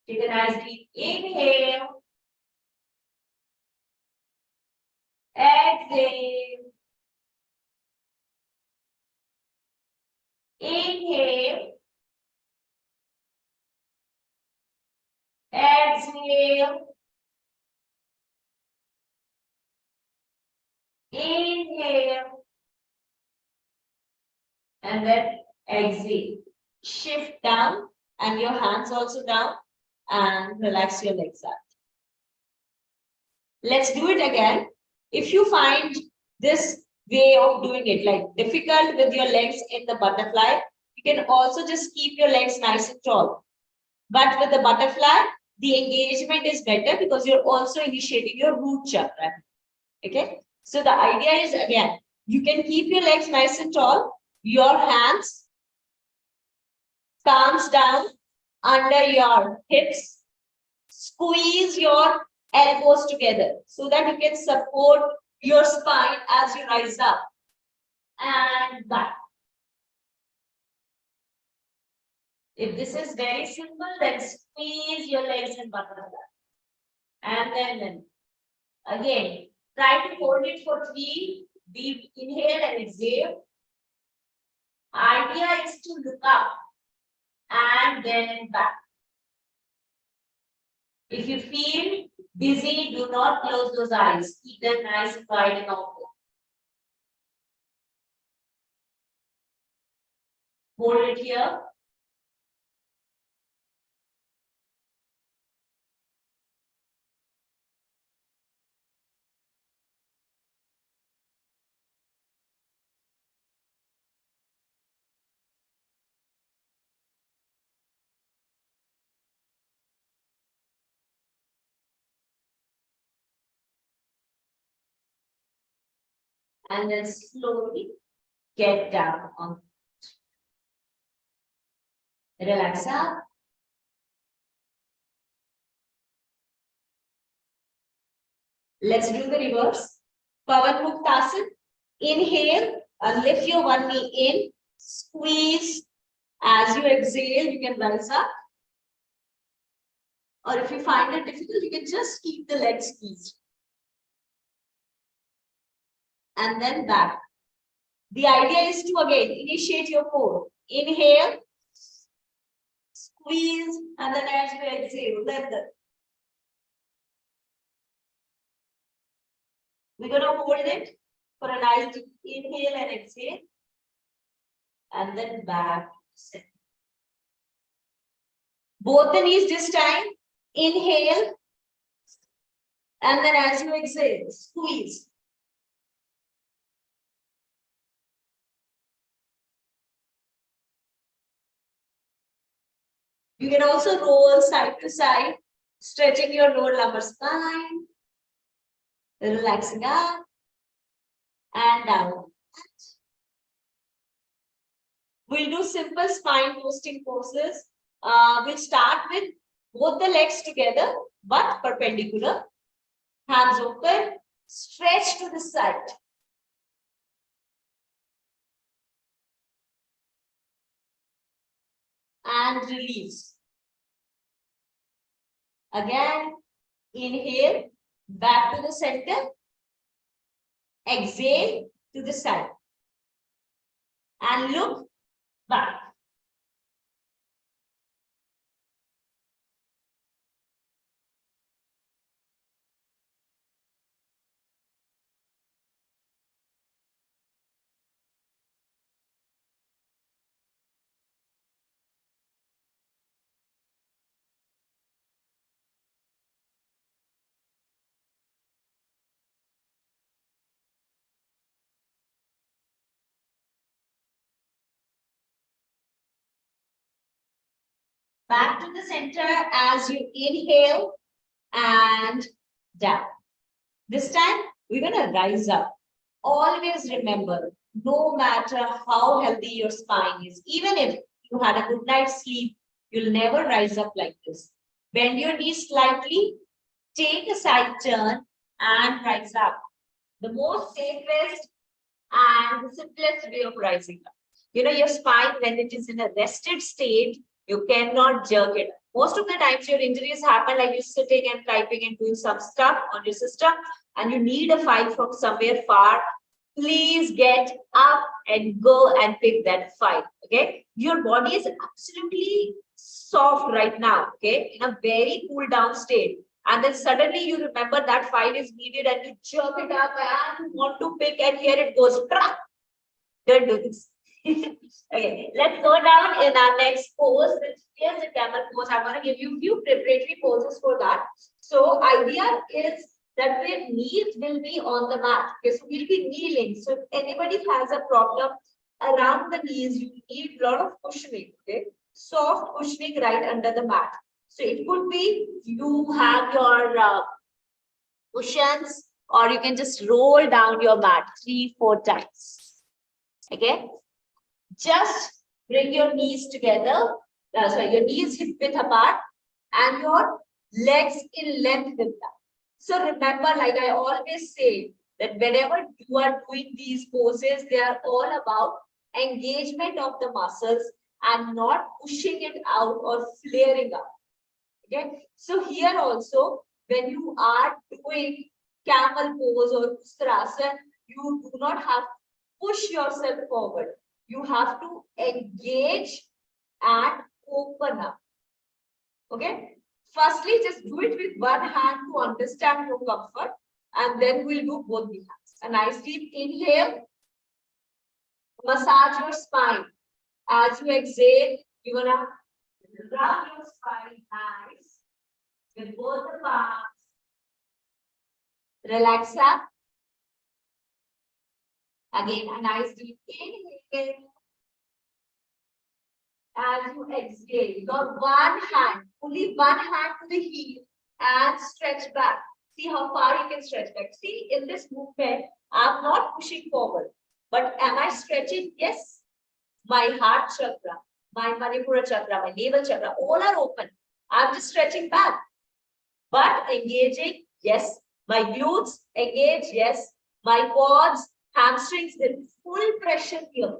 Take a nice deep inhale. Exhale. Inhale. Exhale. Inhale. And then exhale. Shift down, and your hands also down, and relax your legs out. Let's do it again. If you find this way of doing it like difficult with your legs in the butterfly, you can also just keep your legs nice and tall. But with the butterfly, the engagement is better because you're also initiating your root chakra. Okay. So the idea is, again, you can keep your legs nice and tall, your hands, palms down under your hips, squeeze your elbows together so that you can support your spine as you rise up and back. If this is very simple, then squeeze your legs in butterfly. And then again, try to hold it for 3 deep inhale and exhale. Idea is to look up and then back. If you feel dizzy, do not close those eyes. Keep them nice and wide and open. Hold it here. And then slowly get down on it. Relax up. Let's do the reverse. Pavan Muktasana. Inhale, lift your one knee in, squeeze. As you exhale, you can rise up. Or if you find it difficult, you can just keep the legs squeezed. And then back. The idea is to again initiate your core. Inhale, squeeze, and then as you exhale, lengthen. We're going to hold it for a nice inhale and exhale. And then back. Both the knees this time. Inhale. And then as you exhale, squeeze. You can also roll side to side, stretching your lower lumbar spine, relaxing up and down. We'll do simple spine twisting poses. We'll start with both the legs together, but perpendicular. Hands open, stretch to the side. And release. Again, inhale, back to the center. Exhale to the side. And look back. Back to the center as you inhale and down. This time, we're going to rise up. Always remember, no matter how healthy your spine is, even if you had a good night's sleep, you'll never rise up like this. Bend your knees slightly, take a side turn and rise up. The most safest and the simplest way of rising up. You know, your spine, when it is in a rested state, you cannot jerk it. Most of the times your injuries happen like you're sitting and typing and doing some stuff on your system and you need a file from somewhere far. Please get up and go and pick that file. Okay. Your body is absolutely soft right now. Okay. In a very cool down state. And then suddenly you remember that file is needed and you jerk it up and want to pick and here it goes. Don't do this. Okay, let's go down in our next pose, which is a camel pose. I'm going to give you a few preparatory poses for that. So, idea is that the knees will be on the mat. Okay, so we'll be kneeling. So, if anybody has a problem around the knees, you need a lot of cushioning. Okay, soft cushioning right under the mat. So, it could be you have your cushions, or you can just roll down your mat 3-4 times. Okay. Just bring your knees together, your knees hip width apart and your legs in length with that. So remember, like I always say, that whenever you are doing these poses, they are all about engagement of the muscles and not pushing it out or flaring up. Okay. So here also, when you are doing camel pose or Ustrasana, you do not have to push yourself forward. You have to engage and open up. Okay. Firstly, just do it with one hand to understand your comfort, and then we'll do both the hands. A nice deep inhale. Massage your spine. As you exhale, you're gonna rub your spine nice with both the palms. Relax up. Again, a nice deep inhale. As you exhale, your one hand, only one hand to the heel and stretch back. See how far you can stretch back. See, in this movement, I'm not pushing forward, but am I stretching? Yes. My heart chakra, my Manipura chakra, my navel chakra, all are open. I'm just stretching back, but engaging, yes. My glutes engage, yes. My quads, hamstrings, there's full pressure here.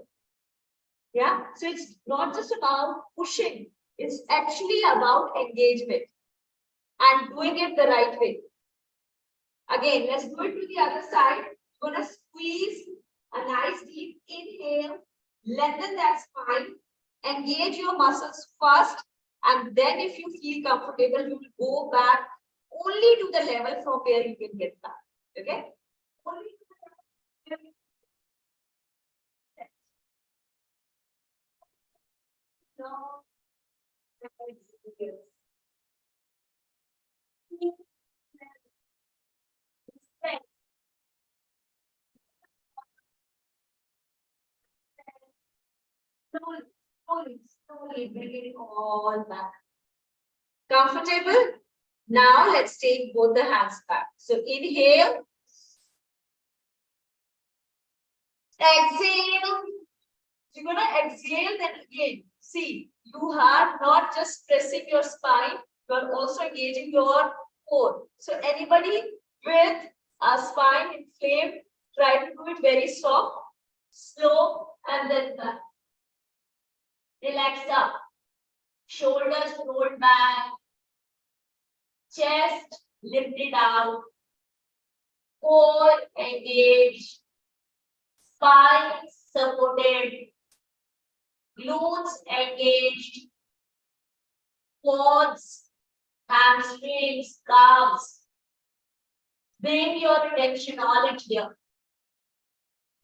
Yeah, so it's not just about pushing, it's actually about engagement and doing it the right way. Again, let's do it to the other side. You're gonna squeeze a nice deep inhale, lengthen that spine, engage your muscles first, and then if you feel comfortable, you will go back only to the level from where you can get back. Okay? Only to the level. No. Slowly, slowly, slowly bring it all back. Comfortable? Now let's take both the hands back. So inhale. Exhale. You're gonna exhale, then again. See, you are not just pressing your spine, you are also engaging your core. So anybody with a spine inflamed, try to do it very soft, slow, and then back. Relax up. Shoulders rolled back. Chest lifted out. Core engaged. Spine supported. Glutes engaged. Quads, hamstrings, calves. Bring your attention all in here.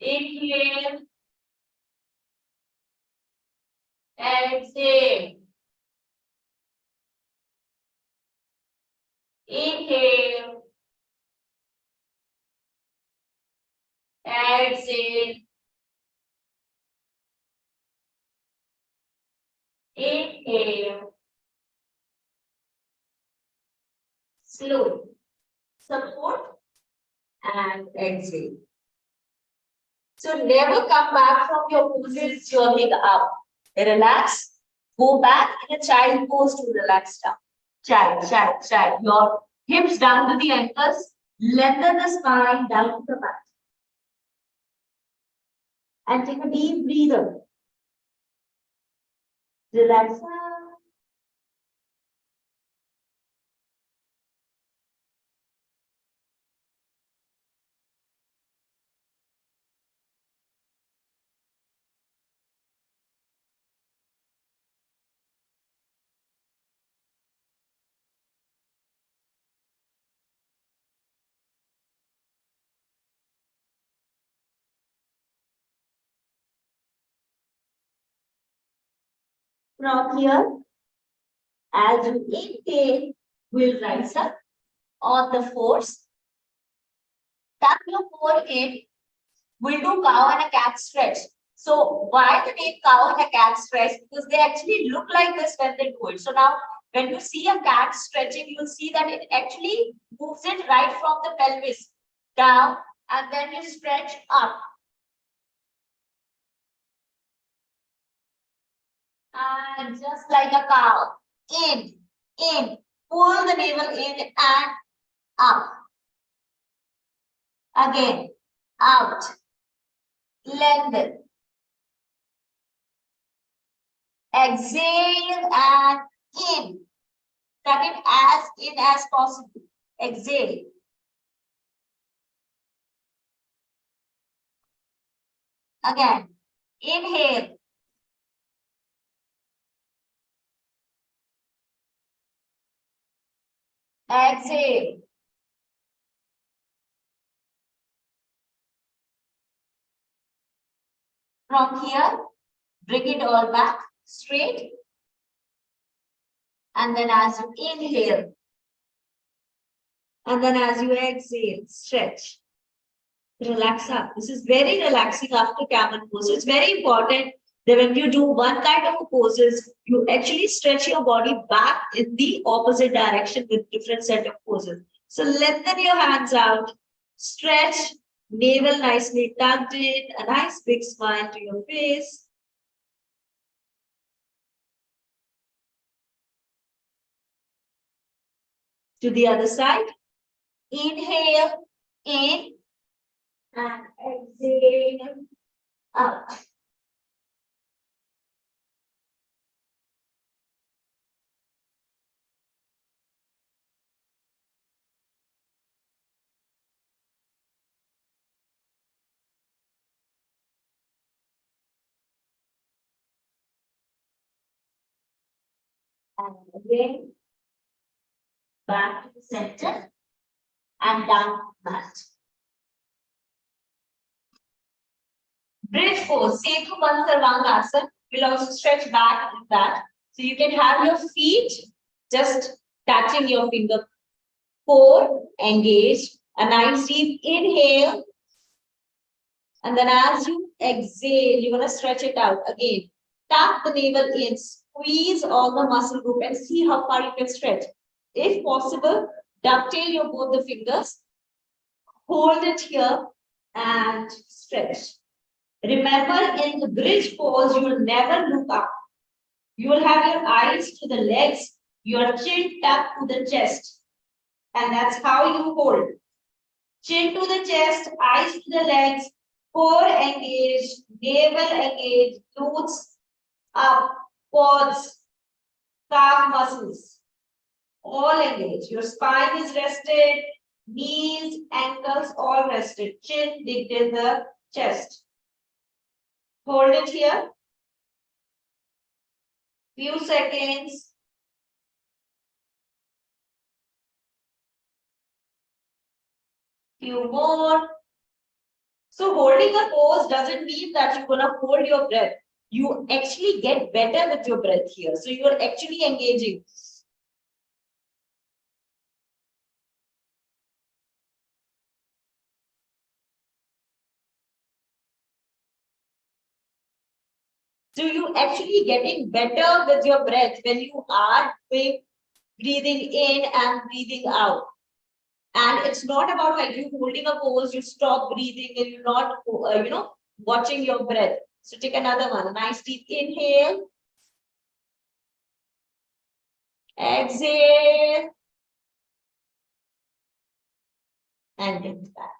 Inhale. Exhale. Inhale. Exhale. Inhale. Slow. Support and exhale. So never come back from your poses journeying up. Relax. Go back in a child pose to relax down. Child, child, child. Your hips down to the ankles. Lengthen the spine down to the back. And take a deep breather. Relax. From here, as you inhale, we'll rise up on the force. Tap your forehead. We'll do cow and a cat stretch. So why the name cow and a cat stretch? Because they actually look like this when they do it. So now when you see a cat stretching, you'll see that it actually moves it right from the pelvis down and then you stretch up. And just like a cow, in, pull the navel in and up. Again, out, lengthen. Exhale and in. Tuck it as in as possible. Exhale. Again, inhale. Exhale. From here, bring it all back straight. And then as you inhale, and then as you exhale, stretch. Relax up. This is very relaxing after camel pose. So it's very important that when you do one kind of poses, you actually stretch your body back in the opposite direction with different set of poses. So lengthen your hands out, stretch, navel nicely tucked in, a nice big smile to your face. To the other side. Inhale, in, and exhale, out. And again, back to the center and down mat. Bridge pose, Setu Pansarvanga Asana will also stretch back in that. So you can have your feet just touching your finger. Core engaged. A nice deep inhale. And then as you exhale, you're going to stretch it out again. Tuck the navel in, squeeze all the muscle group and see how far you can stretch. If possible, dovetail your both the fingers. Hold it here and stretch. Remember, in the bridge pose, you will never look up. You will have your eyes to the legs, your chin tucked to the chest. And that's how you hold. Chin to the chest, eyes to the legs, core engaged, navel engaged, glutes up, quads, calf muscles, all engaged. Your spine is rested, knees, ankles, all rested. Chin digged in the chest. Hold it here. Few seconds. Few more. So holding a pose doesn't mean that you're gonna hold your breath. You actually get better with your breath here. So you are actually engaging. So you actually getting better with your breath when you are breathing in and breathing out. And it's not about like you holding a pose, you stop breathing and you're not, watching your breath. So take another one. A nice deep inhale. Exhale. And get back.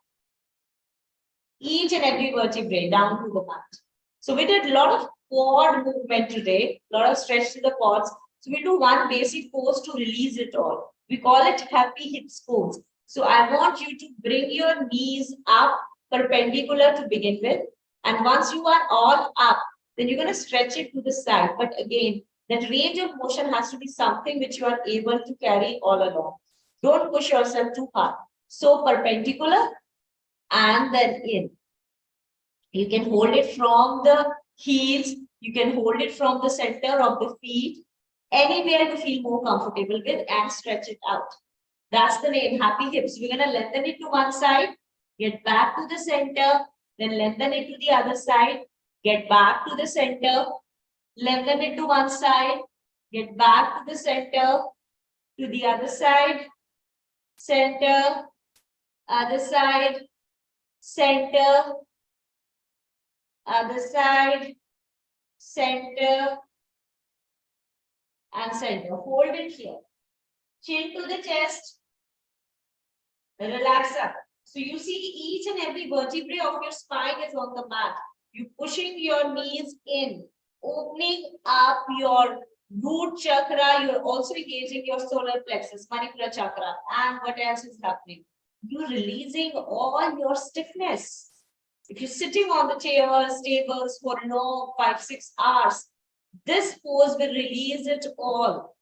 Each and every vertebrae down to the mat. So we did a lot of quad movement today, a lot of stretch to the quads. So we do one basic pose to release it all. We call it happy hips pose. So I want you to bring your knees up perpendicular to begin with. And once you are all up, then you're going to stretch it to the side. But again, that range of motion has to be something which you are able to carry all along. Don't push yourself too hard. So perpendicular and then in. You can hold it from the heels. You can hold it from the center of the feet. Anywhere you feel more comfortable with and stretch it out. That's the name, happy hips. We're going to lengthen it to one side, get back to the center, then lengthen it to the other side, get back to the center, lengthen it to one side, get back to the center, to the other side, center, other side, center, other side, center, and center. Hold it here. Chin to the chest. Relax up. So you see each and every vertebrae of your spine is on the mat. You pushing your knees in, opening up your root chakra. You're also engaging your solar plexus, Manipura chakra. And what else is happening? You're releasing all your stiffness. If you're sitting on the chairs, tables for 5-6 hours, this pose will release it all.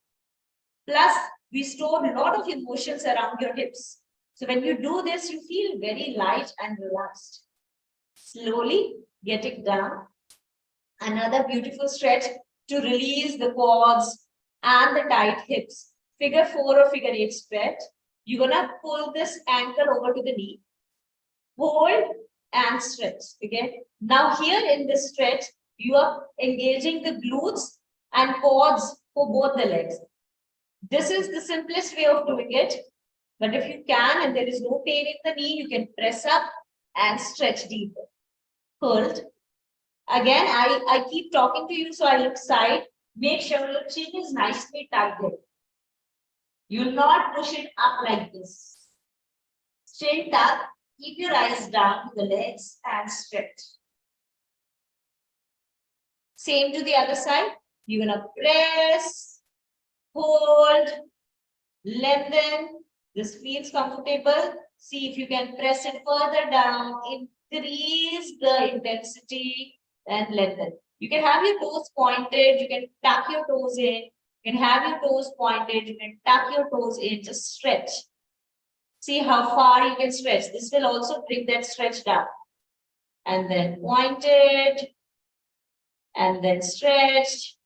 Plus, we store a lot of emotions around your hips. So when you do this, you feel very light and relaxed. Slowly get it down. Another beautiful stretch to release the quads and the tight hips. Figure 4 or figure 8 stretch. You're gonna pull this ankle over to the knee. Hold and stretch. Okay. Now here in this stretch, you are engaging the glutes and quads for both the legs. This is the simplest way of doing it. But if you can and there is no pain in the knee, you can press up and stretch deeper. Hold. Again, I keep talking to you, so I look side. Make sure your chin is nicely tucked in. You'll not push it up like this. Chin tuck. Keep your eyes down to the legs and stretch. Same to the other side. You're gonna press, hold, lengthen. This feels comfortable. See if you can press it further down, increase the intensity and lengthen. You can have your toes pointed, you can tuck your toes in, you can have your toes pointed, you can tuck your toes in, just stretch. See how far you can stretch. This will also bring that stretch down. And then pointed, and then stretched,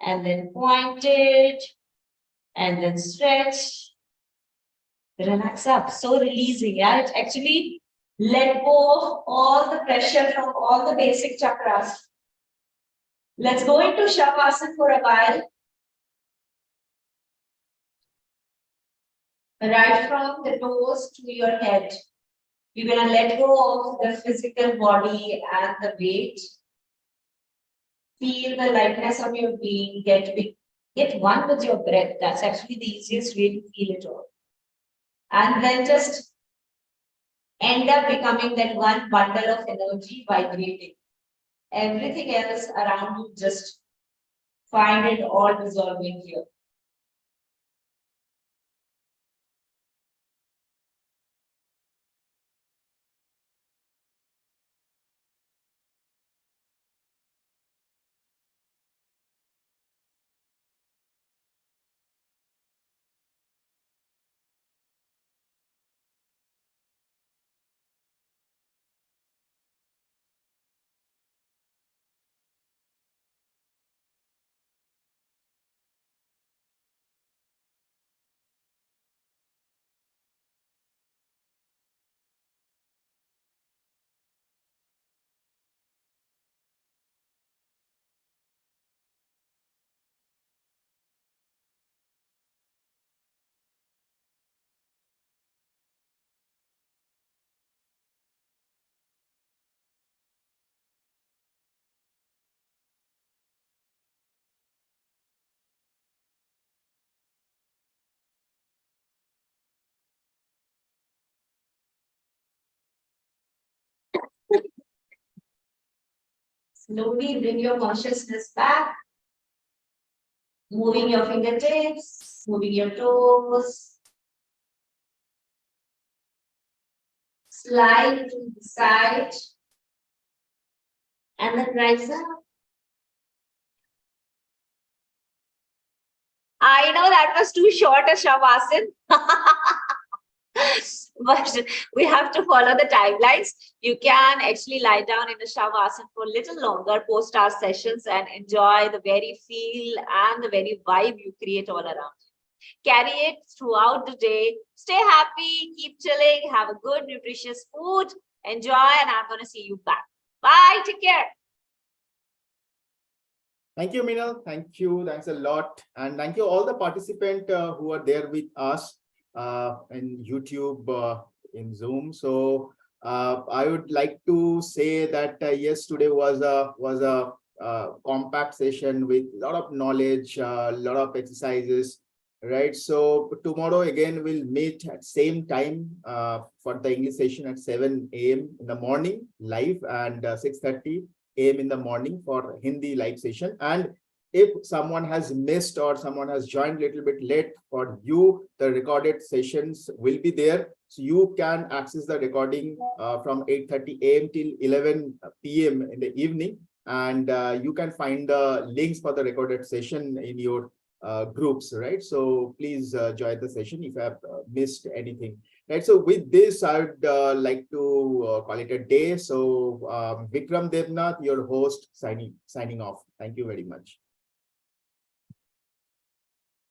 and then point it, and then stretch. Relax up. So releasing. Yeah, it actually let go of all the pressure from all the basic chakras. Let's go into Shavasana for a while. Right from the toes to your head. You're gonna let go of the physical body and the weight. Feel the lightness of your being. Get one with your breath. That's actually the easiest way to feel it all. And then just end up becoming that one bundle of energy vibrating. Everything else around you, just find it all dissolving here. Slowly bring your consciousness back, moving your fingertips, moving your toes. Slide to the side, and then rise up. I know that was too short a Shavasana. But we have to follow the timelines. You can actually lie down in a Shavasana for a little longer post our sessions and enjoy the very feel and the very vibe you create all around. Carry it throughout the day. Stay happy, keep chilling, have a good, nutritious food, enjoy, and I'm going to see you back. Bye, take care. Thank you, Meenal. Thank you. Thanks a lot. And thank you all the participants who are there with us in YouTube, in Zoom. So I would like to say that yes, today was a compact session with a lot of knowledge, a lot of exercises, right? So tomorrow again we'll meet at same time for the English session at 7 a.m. in the morning live, and 6:30 a.m. in the morning for Hindi live session. And if someone has missed or someone has joined a little bit late, for you the recorded sessions will be there, so you can access the recording from 8:30 a.m. till 11 p.m. in the evening, and you can find the links for the recorded session in your groups, right? So please join the session if you have missed anything, right? So with this, I would like to call it a day. So Vikram Devnath, your host, signing off. Thank you very much.